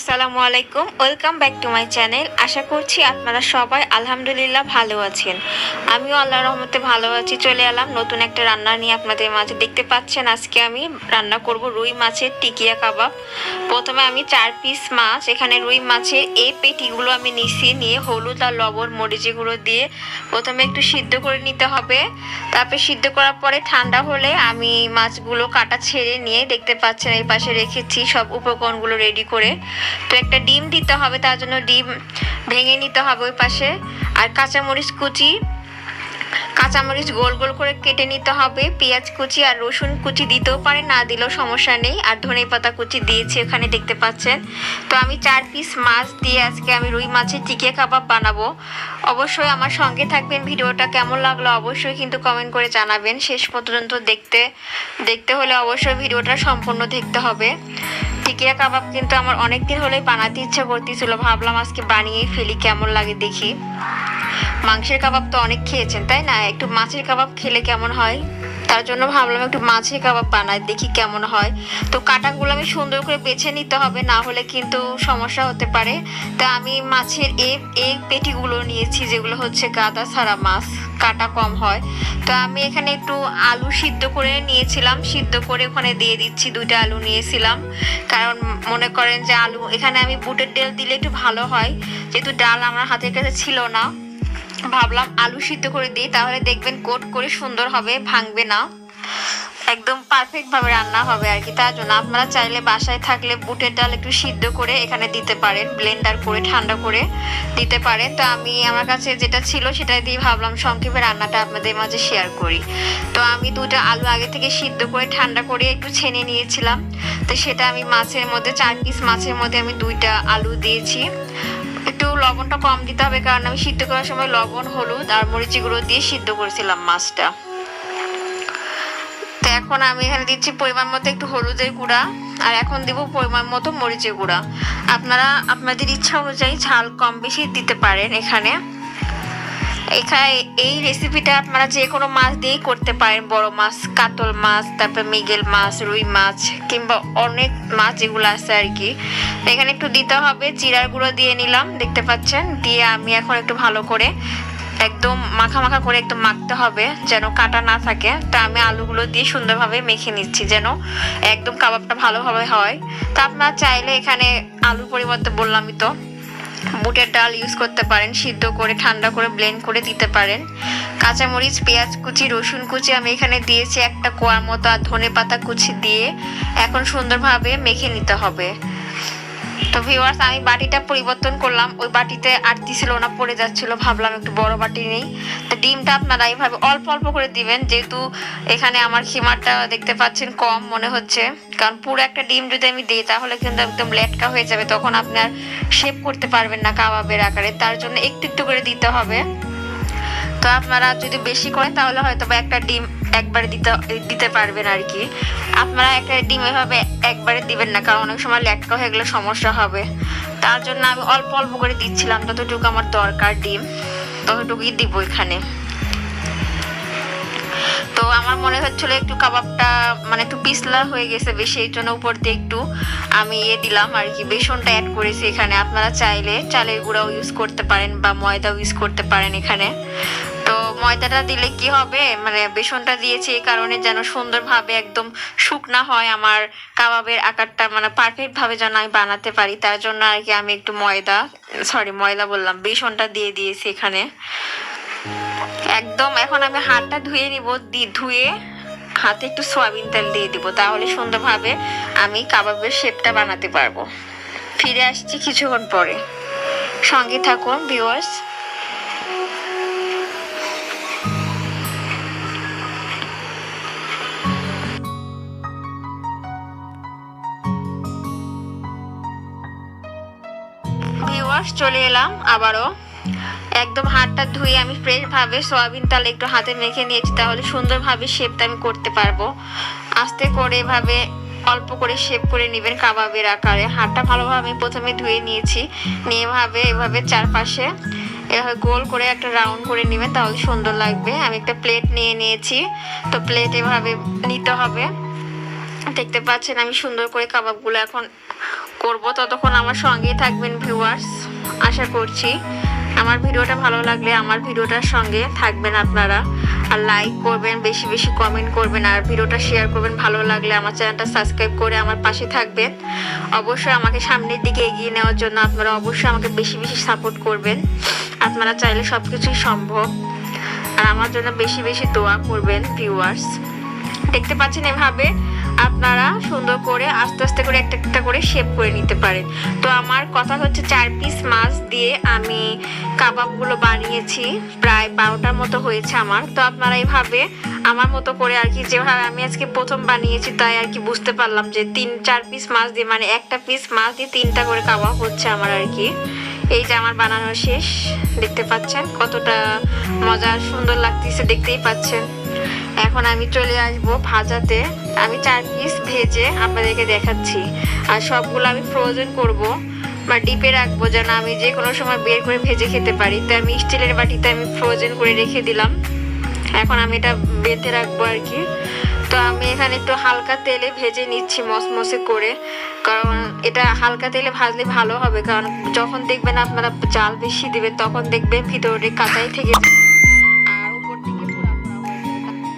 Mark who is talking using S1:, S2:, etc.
S1: আসসালামু আলাইকুম, welcome back to my channel. আশা করছি আপনারা সবাই আলহামদুলিল্লাহ ভালো আছেন। আমিও আল্লাহর রহমতে ভালো আছি। চলে এলাম নতুন একটা রান্না নিয়ে আপনাদের মাঝে। দেখতে পাচ্ছেন আজকে আমি রান্না করব রুই মাছের টিকিয়া কাবাব। প্রথমে আমি 4 পিস মাছ, এখানে রুই মাছের এই পেটিগুলো আমি নিয়ে হলুদ আর লবণ মরিচ গুঁড়ো দিয়ে প্রথমে একটু সিদ্ধ করে নিতে হবে। তারপরে সিদ্ধ করার পরে ঠান্ডা হলে আমি মাছগুলো কাটা ছেড়ে নিয়ে দেখতে পাচ্ছেন এই পাশে রেখেছি সব উপকরণগুলো রেডি করে। তো একটা ডিম দিতে হবে, তার জন্য ডিম ভেঙে নিতে হবে ওই পাশে। আর কাঁচামরিচ গোল গোল করে কেটে নিতে হবে। পেঁয়াজ কুচি আর রসুন কুচি দিতেও পারে, না দিলেও সমস্যা নেই। আর ধনেপাতা কুচি দিয়েছি ওখানে দেখতে পাচ্ছেন। তো আমি 4 পিস মাছ দিয়ে আজকে আমি রুই মাছের টিকিয়া কাবাব বানাবো। অবশ্যই আমার সঙ্গে থাকবেন। ভিডিওটা কেমন লাগলো অবশ্যই কিন্তু কমেন্ট করে জানাবেন। শেষ পর্যন্ত দেখতে হলে অবশ্যই ভিডিওটা সম্পূর্ণ দেখতে হবে। টিকিয়া কাবাব কিন্তু আমার অনেকদিন হলেই বানাতে ইচ্ছা করতেছিল, ভাবলাম আজকে বানিয়েই ফেলি, কেমন লাগে দেখি। মাংসের কাবাব তো অনেক খেয়েছেন তাই না, একটু মাছের কাবাব খেলে কেমন হয়, তার জন্য ভাবলাম একটু মাছের কাবাব বানাই দেখি কেমন হয়। তো কাটাগুলো আমি সুন্দর করে বেছে নিতে হবে, না হলে কিন্তু সমস্যা হতে পারে। তা আমি মাছের এই পেটিগুলো নিয়েছি যেগুলো হচ্ছে গাদা ছাড়া মাছ, কাটা কম হয়। তো আমি এখানে একটু আলু সিদ্ধ করে নিয়েছিলাম, সিদ্ধ করে ওখানে দিয়ে দিচ্ছি। 2টা আলু নিয়েছিলাম, কারণ মনে করেন যে আলু এখানে আমি বুটের ডাল দিলে একটু ভালো হয়, যেহেতু ডাল আমার হাতের কাছে ছিল না। ভাবলাম আলু সিদ্ধ করে দিই, তাহলে দেখবেন কোট করে সুন্দর হবে, ভাঙবে না, একদম পারফেক্ট ভাবে রান্না হবে আর কি। তার জন্য আপনারা চাইলে বাসায় থাকলে বুটের ডাল একটু সিদ্ধ করে এখানে দিতে পারেন, ব্লেন্ডার করে ঠান্ডা করে দিতে পারেন। তো আমি আমার কাছে যেটা ছিল সেটা দিয়ে ভাবলাম সংক্ষেপে রান্নাটা আপনাদের মাঝে শেয়ার করি। তো আমি 2টা আলু আগে থেকে সিদ্ধ করে ঠান্ডা করে একটু ছেনে নিয়েছিলাম। তো সেটা আমি মাছের মধ্যে 4 পিস মাছের মধ্যে আমি 2টা আলু দিয়েছি। একটু লবণটা কম দিতে হবে, কারণ আমি সিদ্ধ করার সময় লবণ হলুদ আর মরিচ গুঁড়ো দিয়ে সিদ্ধ করেছিলাম মাছটা। তো এখন আমি এখানে দিচ্ছি পরিমাণ মতো একটু হলুদের গুঁড়া, আর এখন দিব পরিমাণ মতো মরিচের গুঁড়া। আপনারা আপনাদের ইচ্ছা অনুযায়ী ঝাল কম বেশি দিতে পারেন। এখানে এই রেসিপিটা আপনারা যে কোনো মাছ দিয়েই করতে পারেন, বড় মাছ, কাতল মাছ, তারপর মৃগেল মাছ, রুই মাছ, কিংবা অনেক মাছ যেগুলো আছে আর কি। এখানে একটু দিতে হবে, জিরার গুঁড়ো দিয়ে নিলাম দেখতে পাচ্ছেন। দিয়ে আমি এখন একটু ভালো করে একদম মাখা করে একদম মাখতে হবে যেন কাটা না থাকে। তা আমি আলুগুলো দিয়ে সুন্দরভাবে মেখে নিচ্ছি যেন একদম কাবাবটা ভালোভাবে হয়। তা আপনারা চাইলে এখানে আলুর পরিবর্তে বললামই তো বুটের ডাল ইউজ করতে পারেন, সিদ্ধ করে ঠান্ডা করে ব্লেন্ড করে দিতে পারেন। কাঁচামরিচ, পেঁয়াজ কুচি, রসুন কুচি আমি এখানে দিয়েছি একটা কোয়ার মতো, আর ধনেপাতা কুচি দিয়ে এখন সুন্দরভাবে মেখে নিতে হবে। তো ভিউয়ার্স, আমি বাটিটা পরিবর্তন করলাম, ওই বাটিতে আটটি ছিল না, পড়ে যাচ্ছিল, ভাবলাম একটু বড় বাটি নেই। তো ডিমটা আপনারা এইভাবে অল্প অল্প করে দিবেন, যেহেতু এখানে আমার খিমারটা দেখতে পাচ্ছেন কম মনে হচ্ছে, কারণ পুরো একটা ডিম যদি আমি দিই তাহলে কিন্তু একদম লেটকা হয়ে যাবে, তখন আপনার শেপ করতে পারবেন না কাবাবের আকারে। তার জন্য একটু একটু করে দিতে হবে। তো আপনারা যদি বেশি করেন তাহলে হয়তো বা একটা ডিম একবারে দিতে পারবেন আর কি। আপনারা একটা ডিম এভাবে একবারে দিবেন না, কারণ অনেক সময় লেটকা হয়ে গেলে সমস্যা হবে। তার জন্য আমি অল্প অল্প করে দিচ্ছিলাম, যতটুকু আমার দরকার ডিম ততটুকুই দিব এখানে। তো আমার মনে হচ্ছিল একটু কাবাবটা মানে একটু পিছলা হয়ে গেছে বেশি, এই জন্য উপর দিয়ে একটু আমি দিলাম আর কি, বেসনটা অ্যাড করেছি এখানে। আপনারা চাইলে চালের গুঁড়াও ইউজ করতে পারেন বা ময়দাও ইউজ করতে পারেন এখানে। তো ময়দাটা দিলে কি হবে, মানে বেসনটা দিয়েছি এই কারণে যেন সুন্দরভাবে একদম শুকনা হয়, আমার কাবাবের আকারটা মানে পারফেক্ট ভাবে যেন আমি বানাতে পারি। তার জন্য আর কি আমি একটু ময়দা বললাম, বেসনটা দিয়ে দিয়েছি এখানে একদম। এখন আমি হাতটা ধুয়ে নিব, ধুয়ে হাতে একটু সয়াবিন তেল দিয়ে দিব, তাহলে সুন্দরভাবে আমি কাবাবের শেপটা বানাতে পারবো। ফিরে আসছি কিছুক্ষণ পরে, সঙ্গে থাকুন ভিউয়ার্স। চলে এলাম আবারও, একদম হাতটা ধুয়ে আমি ফ্রেশ ভাবে সয়াবিন তেল একটু হাতে মেখে নিয়েছি, তাহলে সুন্দরভাবে শেপটা আমি করতে পারবো। আস্তে করে এভাবে অল্প করে শেপ করে নেবেন কাবাবের আকারে। হাতটা ভালোভাবে আমি প্রথমে ধুয়ে নিয়েছি, নিয়ে এভাবে চারপাশে এভাবে গোল করে একটা রাউন্ড করে নেবেন, তাহলে সুন্দর লাগবে। আমি একটা প্লেট নিয়ে নিয়েছি, তো প্লেট এভাবে নিতে হবে। দেখতে পাচ্ছেন আমি সুন্দর করে কাবাবগুলো এখন করব। ততক্ষণ আমার সঙ্গেই থাকবেন ভিউয়ার্স। আশা করছি আমার ভিডিওটা ভালো লাগলে আমার ভিডিওটার সঙ্গে থাকবেন আপনারা, আর লাইক করবেন, বেশি বেশি কমেন্ট করবেন, আর ভিডিওটা শেয়ার করবেন। ভালো লাগলে আমার চ্যানেলটা সাবস্ক্রাইব করে আমার পাশে থাকবেন। অবশ্যই আমাকে সামনের দিকে এগিয়ে নেওয়ার জন্য আপনারা অবশ্যই আমাকে বেশি বেশি সাপোর্ট করবেন। আপনারা চাইলে সব কিছুই সম্ভব, আর আমার জন্য বেশি বেশি দোয়া করবেন ভিউয়ার্স। দেখতে পাচ্ছেন এভাবে আপনারা সুন্দর করে আস্তে আস্তে করে একটা একটা করে শেপ করে নিতে পারেন। তো আমার কথা হচ্ছে 4 পিস মাছ দিয়ে আমি কাবাবগুলো বানিয়েছি, প্রায় 12টার মতো হয়েছে আমার। তো আপনারা এইভাবে আমার মতো করে আর কি, যেভাবে আমি আজকে প্রথম বানিয়েছি তাই আর কি বুঝতে পারলাম যে 3-4 পিস মাছ দিয়ে, মানে একটা পিস মাছ দিয়ে 3টা করে কাবাব হচ্ছে আমার আর কি। এই যে আমার বানানো শেষ, দেখতে পাচ্ছেন কতটা মজার সুন্দর লাগতেছে, দেখতেই পাচ্ছেন। এখন আমি চলে আসব ভাজাতে। আমি 4 পিস ভেজে আপনাদেরকে দেখাচ্ছি, আর সবগুলো আমি ফ্রোজেন করব বা ডিপে রাখবো, যেন আমি যে কোনো সময় বের করে ভেজে খেতে পারি। তো আমি স্টিলের বাটিতে আমি ফ্রোজেন করে রেখে দিলাম। এখন আমি এটা বেঁধে রাখবো আর কি। তো আমি এখানে একটু হালকা তেলে ভেজে নিচ্ছি মসমসে করে, কারণ এটা হালকা তেলে ভাজলে ভালো হবে। কারণ যখন দেখবেন আপনারা জাল বেশি দিবেন তখন দেখবেন ভিতরে কাঁচাই থেকে